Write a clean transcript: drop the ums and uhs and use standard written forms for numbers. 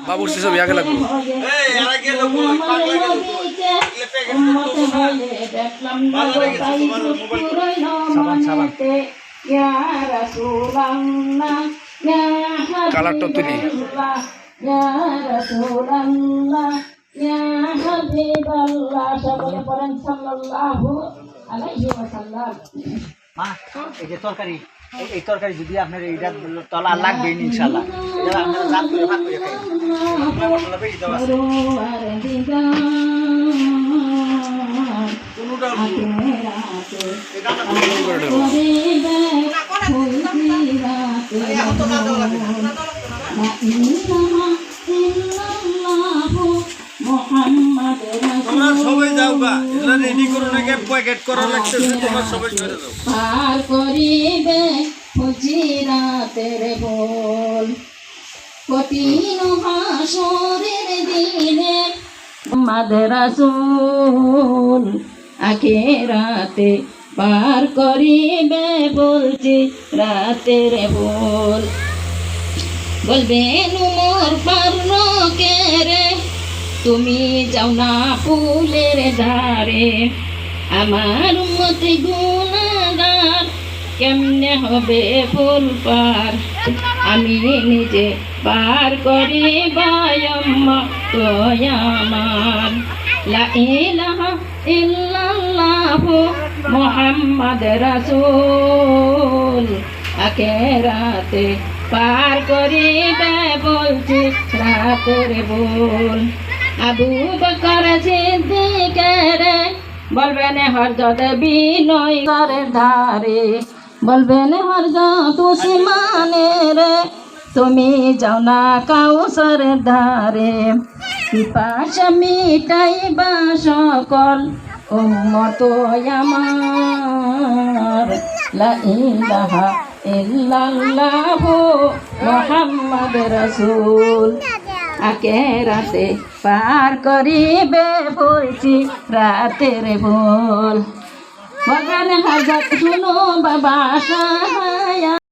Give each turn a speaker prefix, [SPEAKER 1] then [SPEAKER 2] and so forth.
[SPEAKER 1] বাবুর সব আগে লাগলো কালারটা তুলি
[SPEAKER 2] মা এই যে তরকারি এই তরকারি যদি আপনার এইটা তলা লাগবে ইনশাআল্লাহ এটা আপনারা রাত করে ভাত করে খাই মশলা বেশি দেওয়া আছে কোনটা এটা না করে দেব এখন তো না দেওয়া লাগবে তোমরা সবাই যাও গা এটা রেডি করো নাকি প্যাকেট করা লাগতেছে তোমরা সবাই চলে যাও
[SPEAKER 3] পার করিবে ফজিরাতের বল কঠিন হাসরের দিনে মুহাম্মদ রাসূল আখিরাতে পার করিবে বলছি রাতের বল বলবেন মোর পারলোকে রে তুমি যাও না ফুলের ধারে আমার মতে গুনাহগার কেমনে হবে ফুল পার আমি নিজে পার করি বায়াম্মা তো আমার লা ইলাহা ইল্লাল্লাহু মুহাম্মদ রাসূল আখিরাতে পার করিবে বলছি রাতের বল আবু বকর সিদ্দিকের বলবেন হযরত বিনয় করের ধারে বলবেন হযরত উসমানের তুমি যাও না কাউসারের ধারে পিপাসা মিটাইবা সকল উম্মত আমার লা ইলাহা ইল্লাল্লাহু মুহাম্মদ রাসূল আখিরাতে পার করিবে বলছি রাতের বল বলবেন হযরত শুনো বাবা